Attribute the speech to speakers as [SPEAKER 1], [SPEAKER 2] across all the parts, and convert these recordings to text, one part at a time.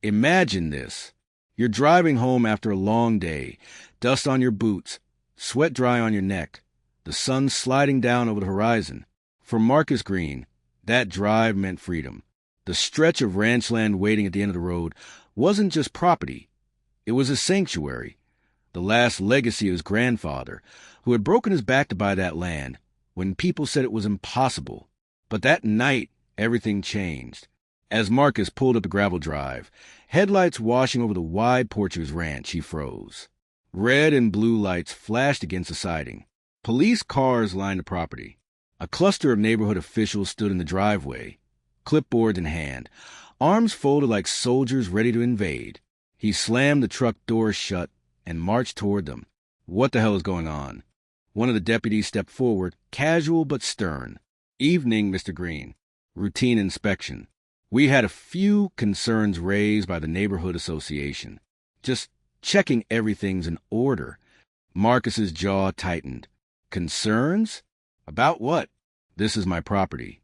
[SPEAKER 1] Imagine this. You're driving home after a long day, dust on your boots, sweat dry on your neck, the sun sliding down over the horizon. For Marcus Green, that drive meant freedom. The stretch of ranch land waiting at the end of the road wasn't just property. It was a sanctuary, the last legacy of his grandfather, who had broken his back to buy that land when people said it was impossible. But that night, everything changed. As Marcus pulled up the gravel drive, headlights washing over the wide porch of his ranch, he froze. Red and blue lights flashed against the siding. Police cars lined the property. A cluster of neighborhood officials stood in the driveway, clipboards in hand, arms folded like soldiers ready to invade. He slammed the truck doors shut and marched toward them. What the hell is going on? One of the deputies stepped forward, casual but stern. Evening, Mr. Green. Routine inspection. We had a few concerns raised by the neighborhood association. Just checking everything's in order. Marcus's jaw tightened. Concerns? About what? This is my property.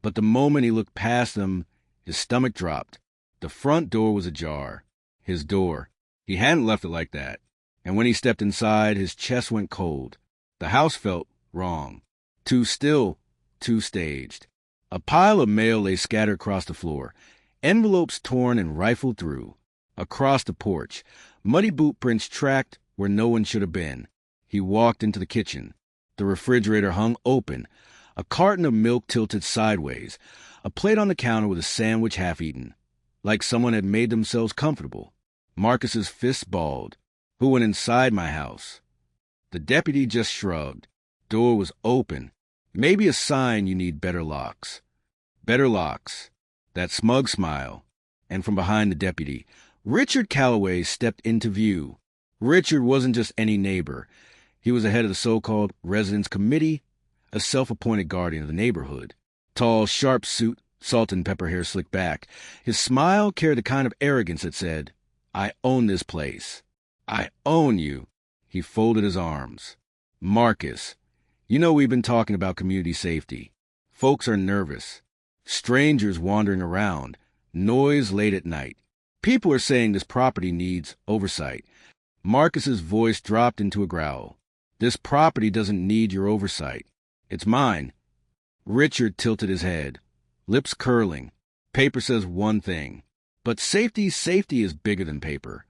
[SPEAKER 1] But the moment he looked past them, his stomach dropped. The front door was ajar. His door. He hadn't left it like that. And when he stepped inside, his chest went cold. The house felt wrong. Too still, too staged. A pile of mail lay scattered across the floor, envelopes torn and rifled through. Across the porch, muddy boot prints tracked where no one should have been. He walked into the kitchen. The refrigerator hung open, a carton of milk tilted sideways, a plate on the counter with a sandwich half-eaten, like someone had made themselves comfortable. Marcus's fists balled. Who went inside my house? The deputy just shrugged. Door was open. Maybe a sign you need better locks. Better locks. That smug smile. And from behind the deputy, Richard Calloway stepped into view. Richard wasn't just any neighbor. He was the head of the so-called residence committee, a self-appointed guardian of the neighborhood. Tall, sharp suit, salt and pepper hair slicked back. His smile carried the kind of arrogance that said, I own this place. I own you. He folded his arms. Marcus, you know we've been talking about community safety. Folks are nervous. Strangers wandering around. Noise late at night. People are saying this property needs oversight. Marcus's voice dropped into a growl. This property doesn't need your oversight. It's mine. Richard tilted his head, lips curling. Paper says one thing. But safety is bigger than paper.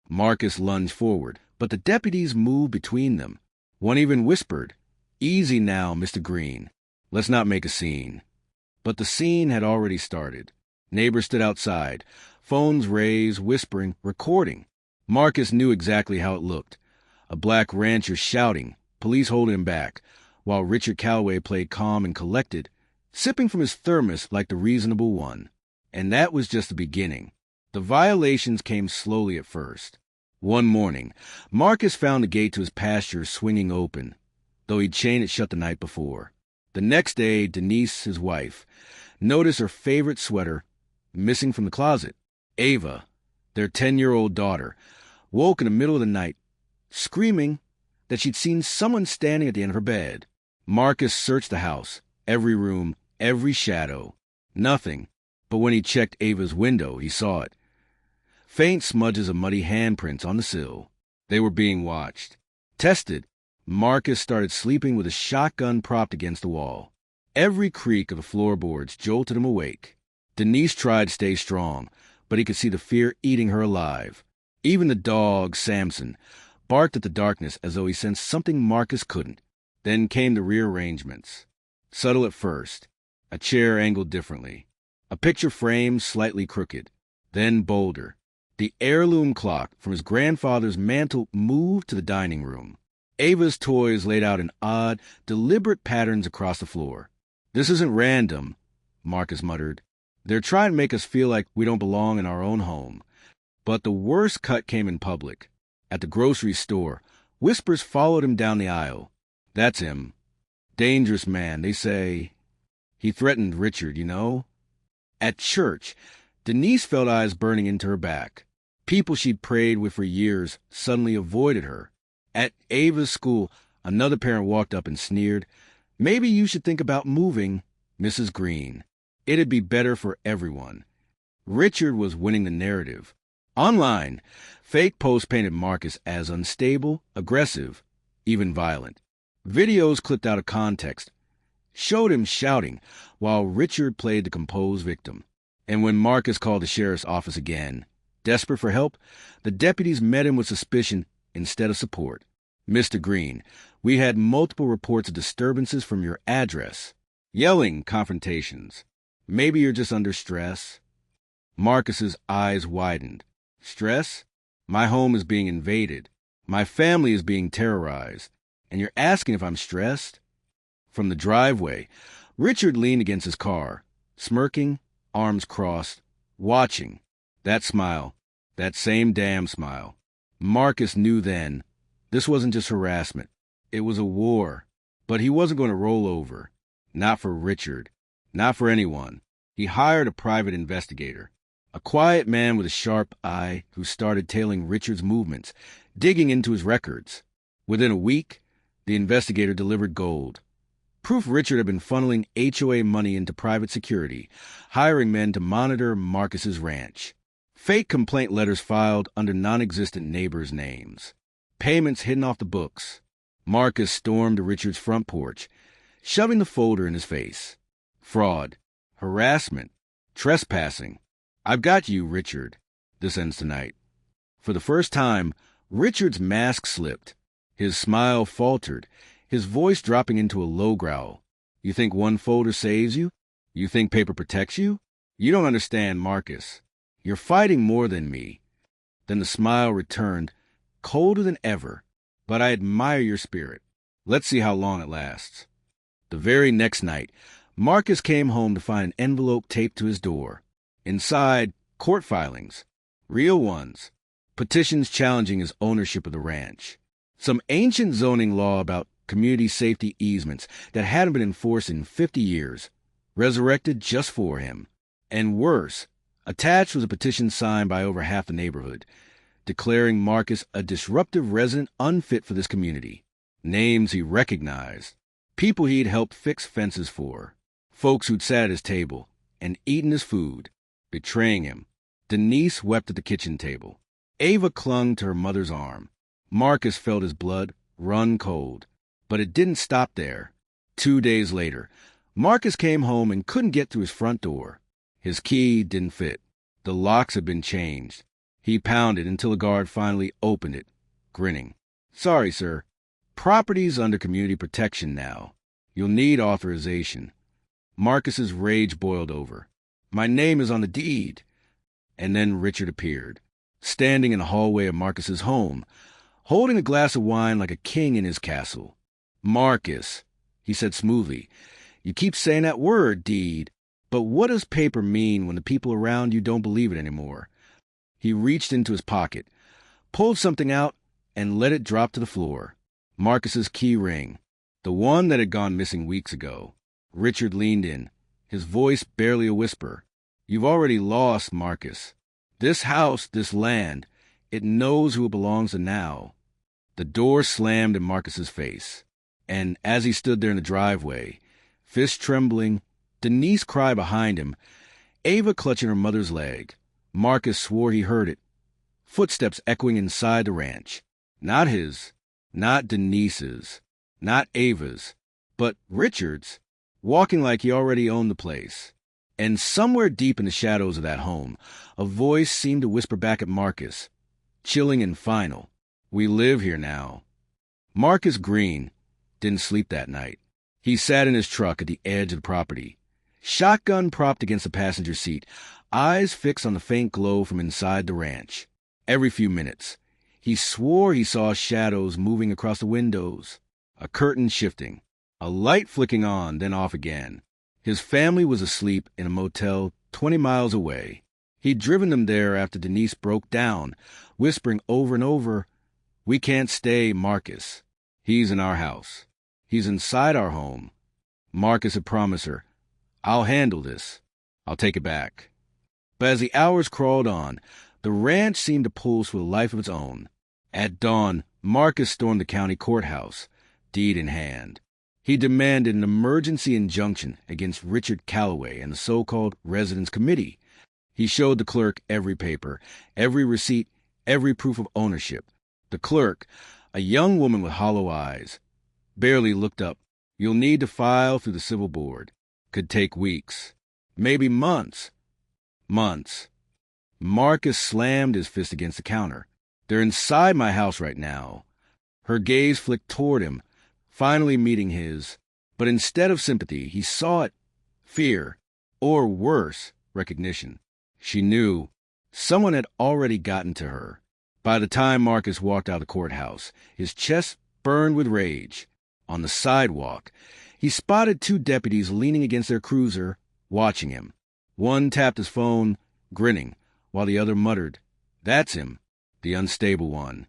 [SPEAKER 1] Marcus lunged forward, but the deputies moved between them. One even whispered, Easy now, Mr. Green. Let's not make a scene. But the scene had already started. Neighbors stood outside, phones raised, whispering, recording. Marcus knew exactly how it looked. A black rancher shouting, police holding him back, while Richard Calloway played calm and collected, sipping from his thermos like the reasonable one. And that was just the beginning. The violations came slowly at first. One morning, Marcus found the gate to his pasture swinging open, though he'd chained it shut the night before. The next day, Denise, his wife, noticed her favorite sweater missing from the closet. Ava, their 10-year-old daughter, woke in the middle of the night, screaming that she'd seen someone standing at the end of her bed. Marcus searched the house, every room, every shadow. Nothing. But when he checked Ava's window, he saw it. Faint smudges of muddy handprints on the sill. They were being watched. Tested, Marcus started sleeping with a shotgun propped against the wall. Every creak of the floorboards jolted him awake. Denise tried to stay strong, but he could see the fear eating her alive. Even the dog, Samson, barked at the darkness as though he sensed something Marcus couldn't. Then came the rearrangements. Subtle at first, a chair angled differently, a picture frame slightly crooked, then bolder. The heirloom clock from his grandfather's mantel moved to the dining room. Ava's toys laid out in odd, deliberate patterns across the floor. This isn't random, Marcus muttered. They're trying to make us feel like we don't belong in our own home. But the worst cut came in public. At the grocery store, whispers followed him down the aisle. That's him. Dangerous man, they say. He threatened Richard, you know. At church, Denise felt eyes burning into her back. People she'd prayed with for years suddenly avoided her. At Ava's school, another parent walked up and sneered, Maybe you should think about moving, Mrs. Green. It'd be better for everyone. Richard was winning the narrative. Online, fake posts painted Marcus as unstable, aggressive, even violent. Videos clipped out of context showed him shouting while Richard played the composed victim. And when Marcus called the sheriff's office again, desperate for help, the deputies met him with suspicion instead of support. "Mr. Green, we had multiple reports of disturbances from your address. Yelling confrontations. Maybe you're just under stress." Marcus's eyes widened. "Stress? My home is being invaded. My family is being terrorized. And you're asking if I'm stressed?" From the driveway, Richard leaned against his car, smirking, arms crossed, watching. That smile, that same damn smile. Marcus knew then this wasn't just harassment. It was a war. But he wasn't going to roll over. Not for Richard. Not for anyone. He hired a private investigator. A quiet man with a sharp eye who started tailing Richard's movements, digging into his records. Within a week, the investigator delivered gold. Proof Richard had been funneling HOA money into private security, hiring men to monitor Marcus's ranch. Fake complaint letters filed under non-existent neighbors' names. Payments hidden off the books. Marcus stormed to Richard's front porch, shoving the folder in his face. Fraud. Harassment. Trespassing. "I've got you, Richard. This ends tonight." For the first time, Richard's mask slipped. His smile faltered, his voice dropping into a low growl. "You think one folder saves you? You think paper protects you? You don't understand, Marcus. You're fighting more than me." Then the smile returned, colder than ever. "But I admire your spirit. Let's see how long it lasts." The very next night, Marcus came home to find an envelope taped to his door. Inside, court filings. Real ones. Petitions challenging his ownership of the ranch. Some ancient zoning law about community safety easements that hadn't been enforced in 50 years, resurrected just for him. And worse, attached was a petition signed by over half the neighborhood, declaring Marcus a disruptive resident unfit for this community. Names he recognized. People he'd helped fix fences for. Folks who'd sat at his table and eaten his food, betraying him. Denise wept at the kitchen table. Ava clung to her mother's arm. Marcus felt his blood run cold. But it didn't stop there. 2 days later, Marcus came home and couldn't get through his front door. His key didn't fit. The locks had been changed. He pounded until a guard finally opened it, grinning. "Sorry, sir. Property's under community protection now. You'll need authorization." Marcus's rage boiled over. "My name is on the deed." And then Richard appeared, standing in the hallway of Marcus's home, holding a glass of wine like a king in his castle. "Marcus," he said smoothly, "you keep saying that word, deed, but what does paper mean when the people around you don't believe it anymore?" He reached into his pocket, pulled something out, and let it drop to the floor. Marcus's key ring, the one that had gone missing weeks ago. Richard leaned in, his voice barely a whisper. "You've already lost, Marcus. This house, this land, it knows who it belongs to now." The door slammed in Marcus's face. And as he stood there in the driveway, fist trembling, Denise cried behind him, Ava clutching her mother's leg, Marcus swore he heard it. Footsteps echoing inside the ranch. Not his, not Denise's, not Ava's, but Richard's, walking like he already owned the place. And somewhere deep in the shadows of that home, a voice seemed to whisper back at Marcus, chilling and final, "We live here now." Marcus Green didn't sleep that night. He sat in his truck at the edge of the property, shotgun propped against the passenger seat, eyes fixed on the faint glow from inside the ranch. Every few minutes, he swore he saw shadows moving across the windows, a curtain shifting, a light flicking on, then off again. His family was asleep in a motel 20 miles away. He'd driven them there after Denise broke down, whispering over and over, "We can't stay, Marcus. He's in our house. He's inside our home." Marcus had promised her, "I'll handle this. I'll take it back." But as the hours crawled on, the ranch seemed to pulse with a life of its own. At dawn, Marcus stormed the county courthouse, deed in hand. He demanded an emergency injunction against Richard Calloway and the so-called Residence Committee. He showed the clerk every paper, every receipt, every proof of ownership. The clerk, a young woman with hollow eyes, barely looked up. You'll need to file through the civil board. Could take weeks. Maybe months. Months. Marcus slammed his fist against the counter. They're inside my house right now. Her gaze flicked toward him, finally meeting his. But instead of sympathy, he saw it. Fear. Or worse, recognition. She knew. Someone had already gotten to her. By the time Marcus walked out of the courthouse, his chest burned with rage. On the sidewalk, he spotted two deputies leaning against their cruiser, watching him. One tapped his phone, grinning, while the other muttered, "That's him, the unstable one."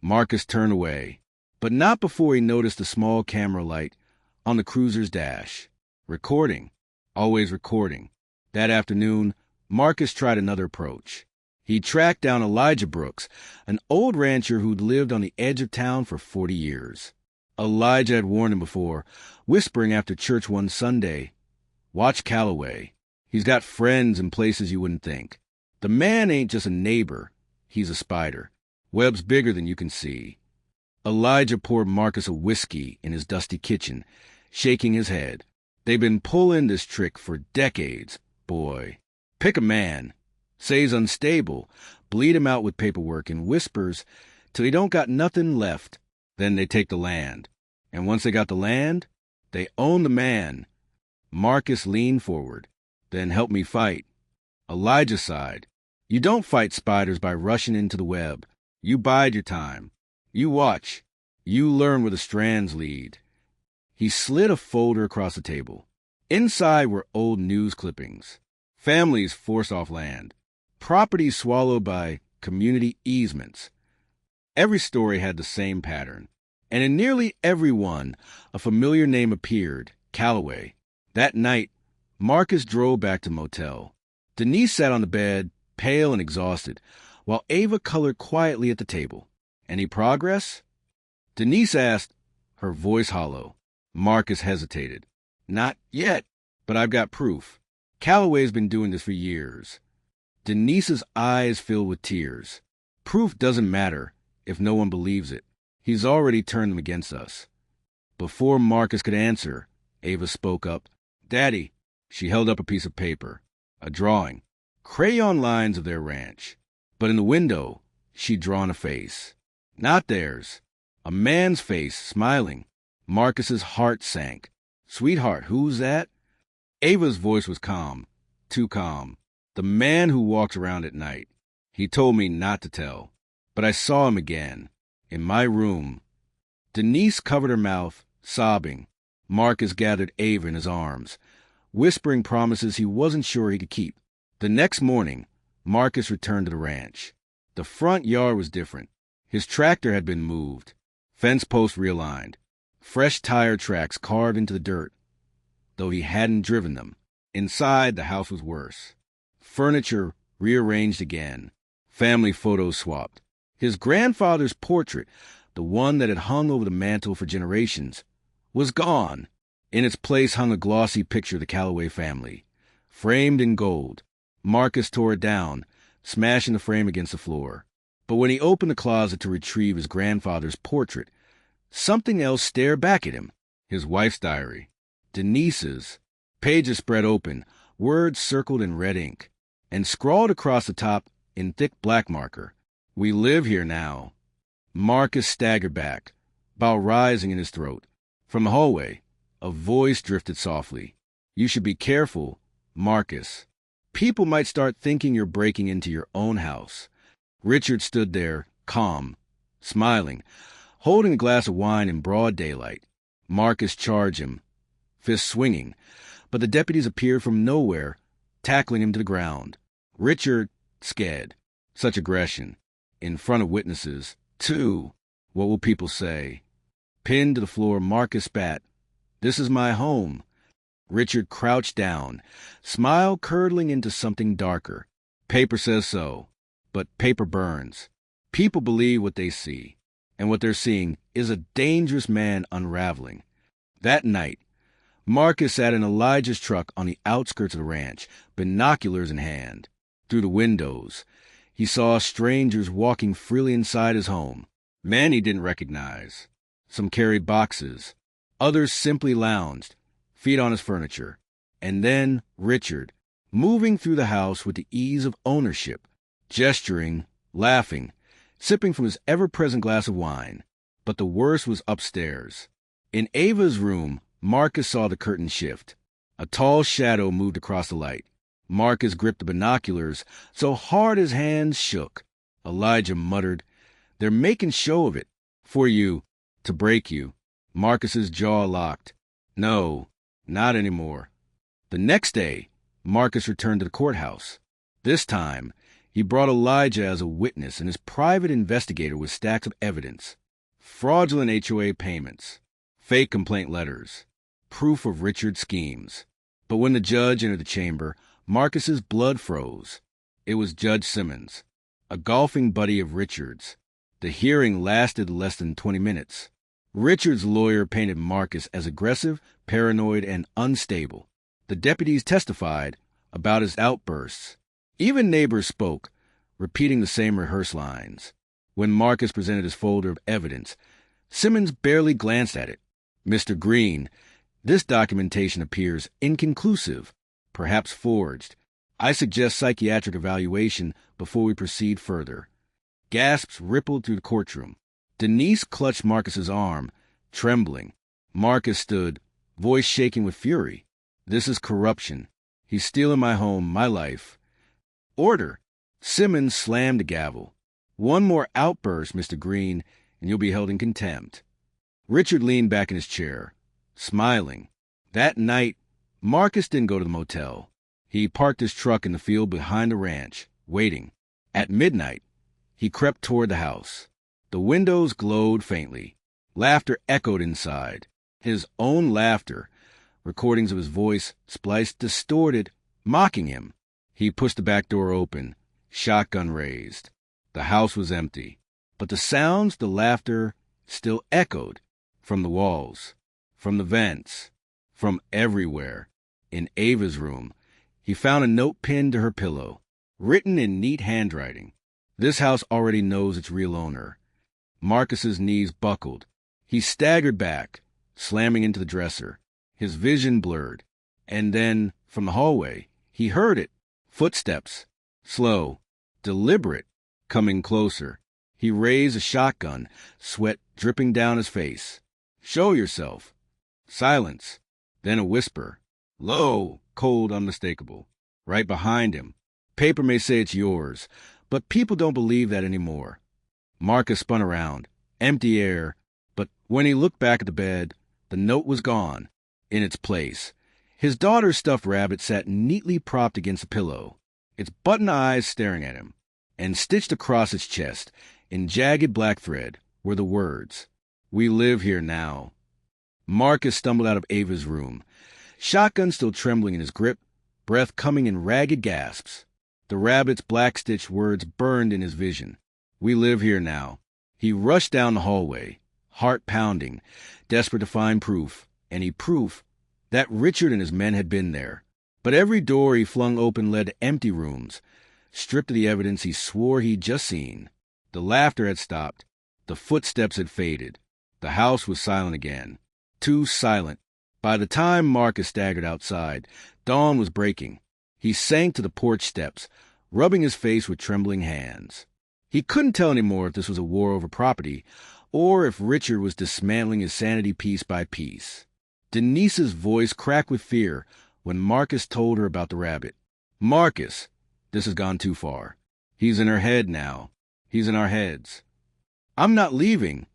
[SPEAKER 1] Marcus turned away, but not before he noticed the small camera light on the cruiser's dash. Recording. Always recording. That afternoon, Marcus tried another approach. He tracked down Elijah Brooks, an old rancher who'd lived on the edge of town for 40 years. Elijah had warned him before, whispering after church one Sunday, "Watch Calloway. He's got friends in places you wouldn't think. The man ain't just a neighbor. He's a spider. Web's bigger than you can see." Elijah poured Marcus a whiskey in his dusty kitchen, shaking his head. "They've been pulling this trick for decades, boy. Pick a man. Say he's unstable. Bleed him out with paperwork and whispers till he don't got nothing left. Then they take the land. And once they got the land, they own the man." Marcus leaned forward. "Then help me fight." Elijah sighed. "You don't fight spiders by rushing into the web. You bide your time. You watch. You learn where the strands lead." He slid a folder across the table. Inside were old news clippings. Families forced off land. Properties swallowed by community easements. Every story had the same pattern. And in nearly every one, a familiar name appeared, Calloway. That night, Marcus drove back to the motel. Denise sat on the bed, pale and exhausted, while Ava colored quietly at the table. "Any progress?" Denise asked, her voice hollow. Marcus hesitated. "Not yet, but I've got proof. Calloway's been doing this for years." Denise's eyes filled with tears. "Proof doesn't matter if no one believes it. He's already turned them against us." Before Marcus could answer, Ava spoke up. "Daddy." She held up a piece of paper, a drawing, crayon lines of their ranch. But in the window, she'd drawn a face. Not theirs. A man's face, smiling. Marcus's heart sank. "Sweetheart, who's that?" Ava's voice was calm, too calm. "The man who walks around at night. He told me not to tell. But I saw him again. In my room." Denise covered her mouth, sobbing. Marcus gathered Ava in his arms, whispering promises he wasn't sure he could keep. The next morning, Marcus returned to the ranch. The front yard was different. His tractor had been moved, fence posts realigned, fresh tire tracks carved into the dirt, though he hadn't driven them. Inside, the house was worse. Furniture rearranged again, family photos swapped. His grandfather's portrait, the one that had hung over the mantel for generations, was gone. In its place hung a glossy picture of the Calloway family, framed in gold. Marcus tore it down, smashing the frame against the floor. But when he opened the closet to retrieve his grandfather's portrait, something else stared back at him. His wife's diary. Denise's. Pages spread open, words circled in red ink, and scrawled across the top in thick black marker. "We live here now." Marcus staggered back, bowel rising in his throat. From the hallway, a voice drifted softly. "You should be careful, Marcus. People might start thinking you're breaking into your own house." Richard stood there, calm, smiling, holding a glass of wine in broad daylight. Marcus charged him, fist swinging, but the deputies appeared from nowhere, tackling him to the ground. Richard, scared. Such aggression. In front of witnesses, too. What will people say? Pinned to the floor, Marcus spat. "This is my home." Richard crouched down, smile curdling into something darker. "Paper says so. But paper burns. People believe what they see, and what they're seeing is a dangerous man unraveling." That night, Marcus sat in Elijah's truck on the outskirts of the ranch, binoculars in hand. Through the windows, he saw strangers walking freely inside his home. Men he didn't recognize. Some carried boxes. Others simply lounged, feet on his furniture. And then Richard, moving through the house with the ease of ownership, gesturing, laughing, sipping from his ever-present glass of wine. But the worst was upstairs. In Ava's room, Marcus saw the curtain shift. A tall shadow moved across the light. Marcus gripped the binoculars so hard his hands shook. Elijah muttered, "They're making show of it. For you. To break you." Marcus's jaw locked. No, not anymore. The next day, Marcus returned to the courthouse. This time, he brought Elijah as a witness and his private investigator with stacks of evidence. Fraudulent HOA payments, fake complaint letters, proof of Richard's schemes. But when the judge entered the chamber, Marcus's blood froze. It was Judge Simmons, a golfing buddy of Richard's. The hearing lasted less than 20 minutes. Richard's lawyer painted Marcus as aggressive, paranoid, and unstable. The deputies testified about his outbursts. Even neighbors spoke, repeating the same rehearsed lines. When Marcus presented his folder of evidence, Simmons barely glanced at it. "Mr. Green, this documentation appears inconclusive, perhaps forged. I suggest psychiatric evaluation before we proceed further." Gasps rippled through the courtroom. Denise clutched Marcus's arm, trembling. Marcus stood, voice shaking with fury. "This is corruption. He's stealing my home, my life." "Order!" Simmons slammed the gavel. "One more outburst, Mr. Green, and you'll be held in contempt." Richard leaned back in his chair, smiling. That night, Marcus didn't go to the motel. He parked his truck in the field behind the ranch, waiting. At midnight, he crept toward the house. The windows glowed faintly. Laughter echoed inside. His own laughter, recordings of his voice spliced distorted, mocking him. He pushed the back door open, shotgun raised. The house was empty, but the sounds, the laughter, still echoed from the walls, from the vents, from everywhere. In Ava's room, he found a note pinned to her pillow, written in neat handwriting. "This house already knows its real owner." Marcus's knees buckled. He staggered back, slamming into the dresser, his vision blurred. And then, from the hallway, he heard it. Footsteps, slow, deliberate, coming closer. He raised a shotgun, sweat dripping down his face. "Show yourself." Silence. Then a whisper. Low, cold, unmistakable. Right behind him. "Paper may say it's yours, but people don't believe that anymore." Marcus spun around. Empty air. But when he looked back at the bed, the note was gone. In its place, his daughter's stuffed rabbit sat neatly propped against the pillow, its button eyes staring at him. And stitched across its chest, in jagged black thread, were the words, "We live here now." Marcus stumbled out of Ava's room, shotgun still trembling in his grip, breath coming in ragged gasps. The rabbit's black-stitched words burned in his vision. "We live here now." He rushed down the hallway, heart pounding, desperate to find proof, any proof, that Richard and his men had been there. But every door he flung open led to empty rooms, stripped of the evidence he swore he'd just seen. The laughter had stopped. The footsteps had faded. The house was silent again. Too silent. By the time Marcus staggered outside, dawn was breaking. He sank to the porch steps, rubbing his face with trembling hands. He couldn't tell anymore if this was a war over property, or if Richard was dismantling his sanity piece by piece. Denise's voice cracked with fear when Marcus told her about the rabbit. "Marcus, this has gone too far. He's in her head now. He's in our heads." "I'm not leaving,"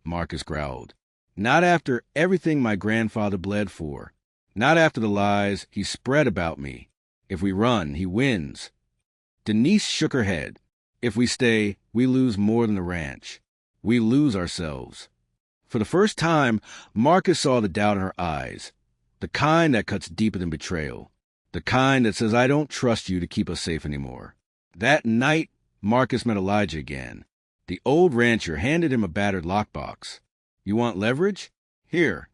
[SPEAKER 1] Marcus growled. "Not after everything my grandfather bled for. Not after the lies he spread about me. If we run, he wins." Denise shook her head. "If we stay, we lose more than the ranch. We lose ourselves." For the first time, Marcus saw the doubt in her eyes, the kind that cuts deeper than betrayal, the kind that says, "I don't trust you to keep us safe anymore." That night, Marcus met Elijah again. The old rancher handed him a battered lockbox. "You want leverage? Here."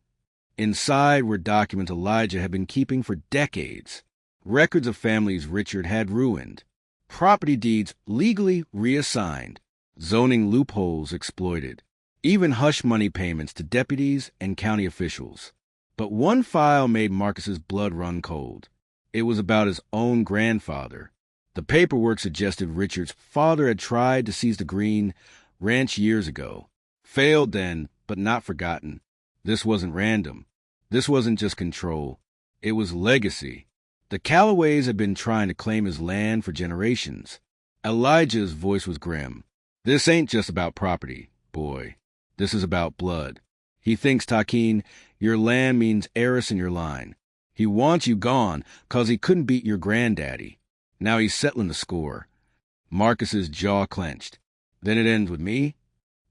[SPEAKER 1] Inside were documents Elijah had been keeping for decades, records of families Richard had ruined. property deeds legally reassigned, zoning loopholes exploited, even hush money payments to deputies and county officials. But one file made Marcus's blood run cold. It was about his own grandfather. The paperwork suggested Richard's father had tried to seize the Green ranch years ago. Failed then, but not forgotten. This wasn't random. This wasn't just control. It was legacy. The Callaways had been trying to claim his land for generations. Elijah's voice was grim. This ain't just about property, boy. This is about blood. He thinks, Takin, your land means heiress in your line. He wants you gone 'cause he couldn't beat your granddaddy. Now he's settling the score. Marcus's jaw clenched. Then it ends with me?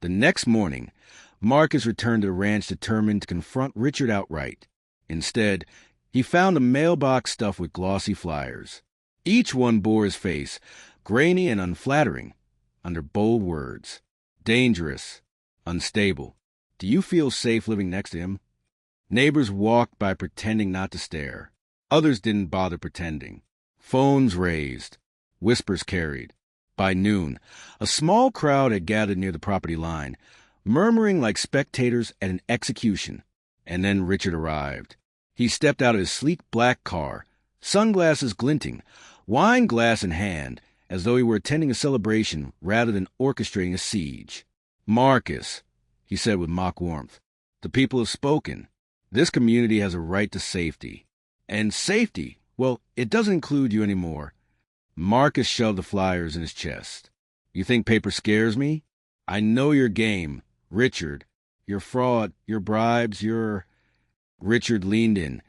[SPEAKER 1] The next morning, Marcus returned to the ranch determined to confront Richard outright. Instead, he found a mailbox stuffed with glossy flyers. Each one bore his face, grainy and unflattering, under bold words. Dangerous. Unstable. Do you feel safe living next to him? Neighbors walked by pretending not to stare. Others didn't bother pretending. Phones raised. Whispers carried. By noon, a small crowd had gathered near the property line, murmuring like spectators at an execution. And then Richard arrived. He stepped out of his sleek black car, sunglasses glinting, wine glass in hand, as though he were attending a celebration rather than orchestrating a siege. Marcus, he said with mock warmth, the people have spoken. This community has a right to safety. And safety, well, it doesn't include you anymore. Marcus shoved the flyers in his chest. You think paper scares me? I know your game, Richard. Your fraud, your bribes, your... Richard leaned in,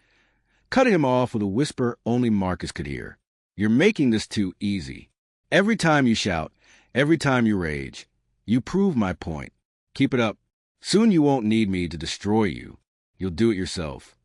[SPEAKER 1] cutting him off with a whisper only Marcus could hear. You're making this too easy. Every time you shout, every time you rage, you prove my point. Keep it up. Soon you won't need me to destroy you. You'll do it yourself.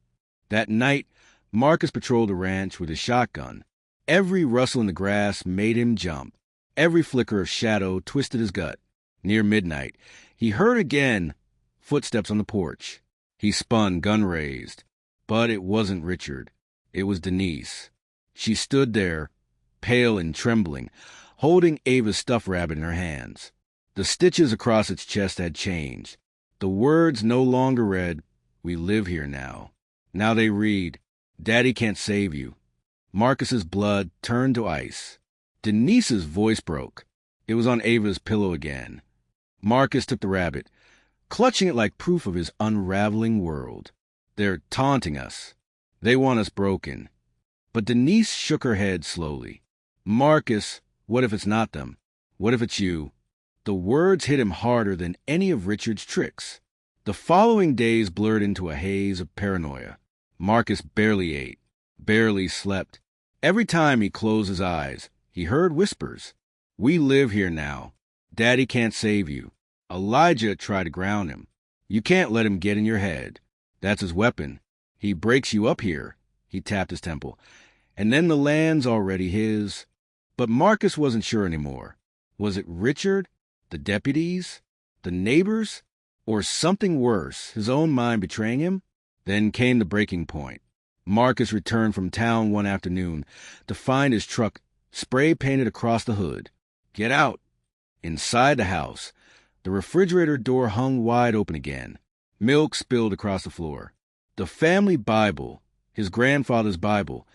[SPEAKER 1] That night, Marcus patrolled the ranch with his shotgun. Every rustle in the grass made him jump. Every flicker of shadow twisted his gut. Near midnight, he heard again footsteps on the porch. He spun, gun raised. But it wasn't Richard. It was Denise. She stood there, pale and trembling, holding Ava's stuffed rabbit in her hands. The stitches across its chest had changed. The words no longer read, "We live here now." Now they read, "Daddy can't save you." Marcus's blood turned to ice. Denise's voice broke. It was on Ava's pillow again. Marcus took the rabbit, clutching it like proof of his unraveling world. They're taunting us. They want us broken. But Denise shook her head slowly. Marcus, what if it's not them? What if it's you? The words hit him harder than any of Richard's tricks. The following days blurred into a haze of paranoia. Marcus barely ate, barely slept. Every time he closed his eyes, he heard whispers. We live here now. Daddy can't save you. Elijah tried to ground him. You can't let him get in your head. That's his weapon. He breaks you up here. He tapped his temple. And then the land's already his. But Marcus wasn't sure anymore. Was it Richard? The deputies? The neighbors? Or something worse, his own mind betraying him? Then came the breaking point. Marcus returned from town one afternoon to find his truck spray-painted across the hood. Get out! Inside the house, the refrigerator door hung wide open again. Milk spilled across the floor. The family Bible, his grandfather's Bible,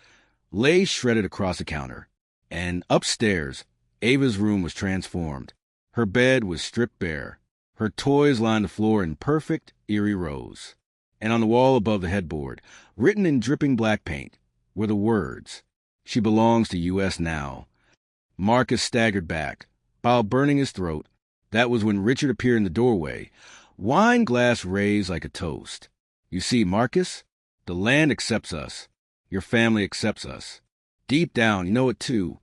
[SPEAKER 1] lay shredded across the counter. And upstairs, Ava's room was transformed. Her bed was stripped bare. Her toys lined the floor in perfect, eerie rows. And on the wall above the headboard, written in dripping black paint, were the words, "She belongs to U.S. now." Marcus staggered back, bile burning his throat. That was when Richard appeared in the doorway, wine glass raised like a toast. You see, Marcus, the land accepts us. Your family accepts us. Deep down, you know it too.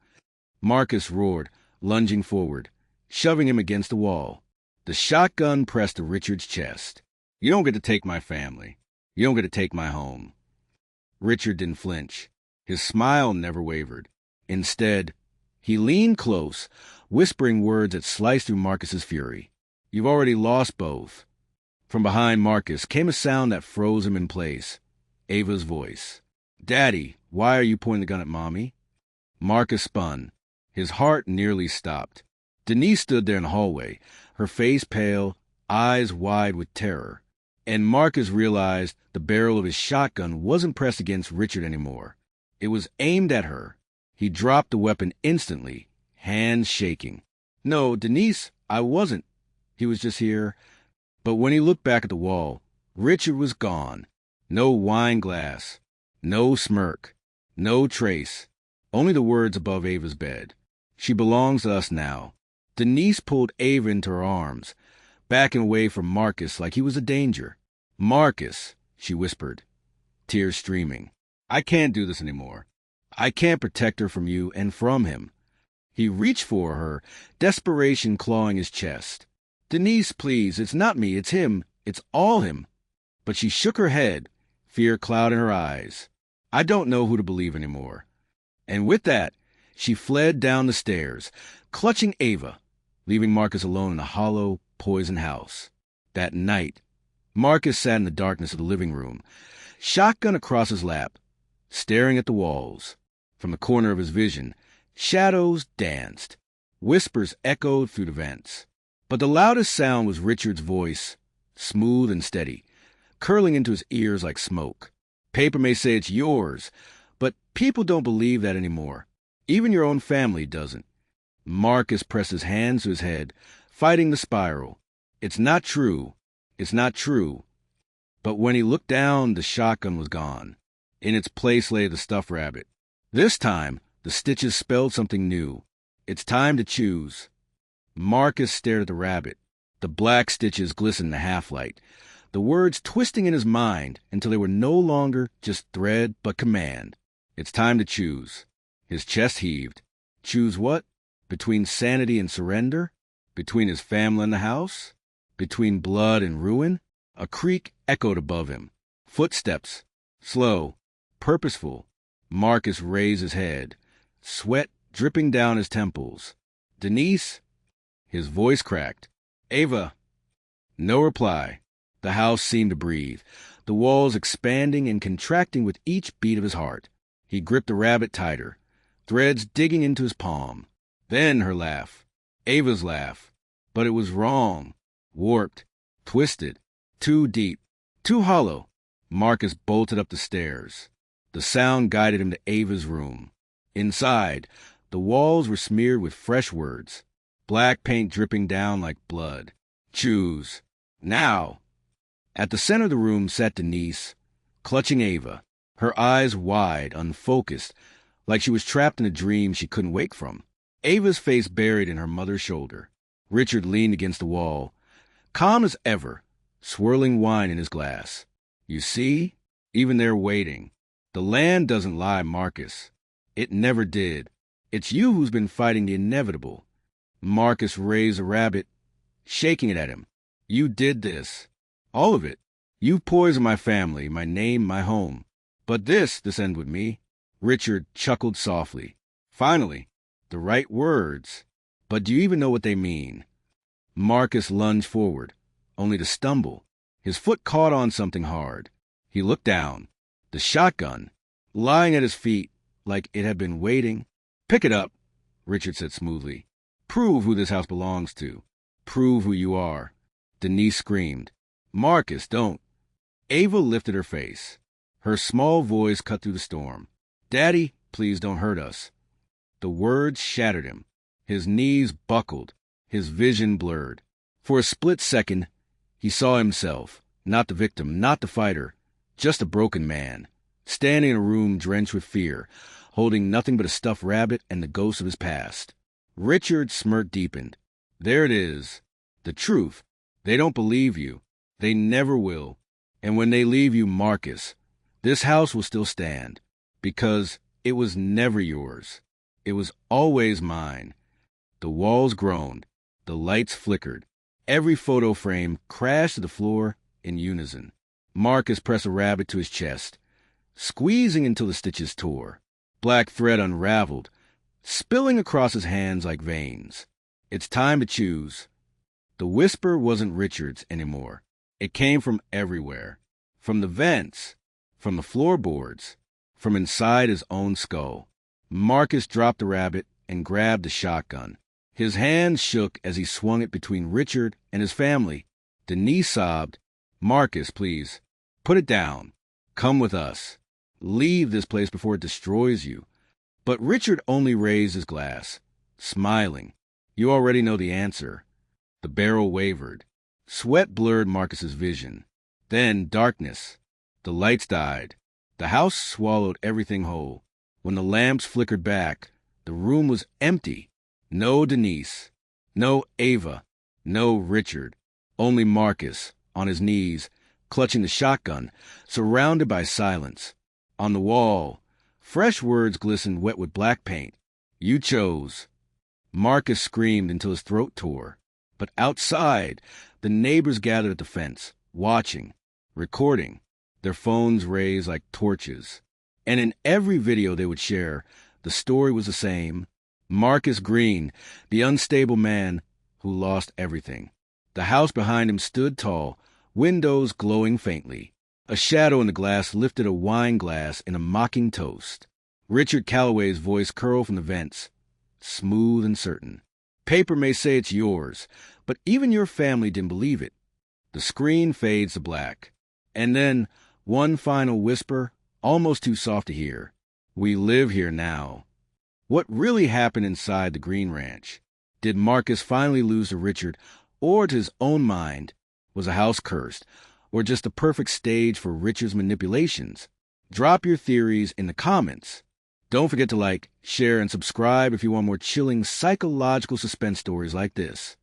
[SPEAKER 1] Marcus roared, lunging forward, shoving him against the wall. The shotgun pressed to Richard's chest. You don't get to take my family. You don't get to take my home. Richard didn't flinch. His smile never wavered. Instead, he leaned close, whispering words that sliced through Marcus's fury. You've already lost both. From behind Marcus came a sound that froze him in place. Ava's voice. Daddy, why are you pointing the gun at Mommy? Marcus spun. His heart nearly stopped. Denise stood there in the hallway, her face pale, eyes wide with terror. And Marcus realized the barrel of his shotgun wasn't pressed against Richard anymore. It was aimed at her. He dropped the weapon instantly, hands shaking. "No, Denise, I wasn't. He was just here." But when he looked back at the wall, Richard was gone. No wine glass, no smirk, no trace, only the words above Ava's bed. "She belongs to us now." Denise pulled Ava into her arms, backing away from Marcus like he was a danger. "Marcus," she whispered, tears streaming, "I can't do this anymore. I can't protect her from you and from him." He reached for her, desperation clawing his chest. "Denise, please, it's not me, it's him. It's all him." But she shook her head, fear clouding her eyes. "I don't know who to believe anymore." And with that, she fled down the stairs, clutching Ava, leaving Marcus alone in the hollow, poison house. That night, Marcus sat in the darkness of the living room, shotgun across his lap, staring at the walls. From the corner of his vision, shadows danced. Whispers echoed through the vents. But the loudest sound was Richard's voice, smooth and steady, curling into his ears like smoke. "Paper may say it's yours, but people don't believe that anymore. Even your own family doesn't." Marcus pressed his hands to his head, fighting the spiral. "It's not true. It's not true." But when he looked down, the shotgun was gone. In its place lay the stuffed rabbit. This time, the stitches spelled something new. "It's time to choose." Marcus stared at the rabbit. The black stitches glistened in the half-light, the words twisting in his mind until they were no longer just thread but command. "It's time to choose." His chest heaved. Choose what? Between sanity and surrender? Between his family and the house? Between blood and ruin? A creak echoed above him. Footsteps. Slow. Purposeful. Marcus raised his head, sweat dripping down his temples. "Denise?" His voice cracked. "Ava?" No reply. The house seemed to breathe, the walls expanding and contracting with each beat of his heart. He gripped the rabbit tighter, threads digging into his palm. Then her laugh. Ava's laugh. But it was wrong. Warped. Twisted. Too deep. Too hollow. Marcus bolted up the stairs. The sound guided him to Ava's room. Inside, the walls were smeared with fresh words, black paint dripping down like blood. "Choose. Now." At the center of the room sat Denise, clutching Ava, her eyes wide, unfocused, like she was trapped in a dream she couldn't wake from. Ava's face buried in her mother's shoulder. Richard leaned against the wall, calm as ever, swirling wine in his glass. "You see? Even they're waiting. The land doesn't lie, Marcus. It never did. It's you who's been fighting the inevitable." Marcus raised a rabbit, shaking it at him. "You did this. All of it. You poisoned my family, my name, my home. But this end with me." Richard chuckled softly. "Finally, the right words. But do you even know what they mean?" Marcus lunged forward, only to stumble. His foot caught on something hard. He looked down. The shotgun, lying at his feet like it had been waiting. "Pick it up," Richard said smoothly. "Prove who this house belongs to. Prove who you are." Denise screamed. "Marcus, don't." Ava lifted her face. Her small voice cut through the storm. "Daddy, please don't hurt us." The words shattered him. His knees buckled, his vision blurred. For a split second, he saw himself, not the victim, not the fighter, just a broken man, standing in a room drenched with fear, holding nothing but a stuffed rabbit and the ghosts of his past. Richard's smirk deepened. "There it is. The truth. They don't believe you. They never will. And when they leave you, Marcus, this house will still stand. Because it was never yours. It was always mine." The walls groaned. The lights flickered. Every photo frame crashed to the floor in unison. Marcus pressed a rabbit to his chest, squeezing until the stitches tore. Black thread unraveled, spilling across his hands like veins. "It's time to choose." The whisper wasn't Richard's anymore. It came from everywhere. From the vents, from the floorboards, from inside his own skull. Marcus dropped the rabbit and grabbed the shotgun. His hands shook as he swung it between Richard and his family. Denise sobbed, "Marcus, please, put it down. Come with us. Leave this place before it destroys you." But Richard only raised his glass, smiling. "You already know the answer." The barrel wavered. Sweat blurred Marcus's vision. Then darkness. The lights died. The house swallowed everything whole. When the lamps flickered back, the room was empty. No Denise. No Ava. No Richard. Only Marcus, on his knees, clutching the shotgun, surrounded by silence. On the wall, fresh words glistened wet with black paint. "You chose." Marcus screamed until his throat tore. But outside, the neighbors gathered at the fence, watching, recording, their phones raised like torches. And in every video they would share, the story was the same. Marcus Green, the unstable man who lost everything. The house behind him stood tall, windows glowing faintly. A shadow in the glass lifted a wine glass in a mocking toast. Richard Calloway's voice curled from the vents, smooth and certain. "Paper may say it's yours, but even your family didn't believe it." The screen fades to black. And then one final whisper, almost too soft to hear. "We live here now." What really happened inside the Green Ranch? Did Marcus finally lose to Richard, or to his own mind? Was the house cursed, or just a perfect stage for Richard's manipulations? Drop your theories in the comments. Don't forget to like, share, and subscribe if you want more chilling psychological suspense stories like this.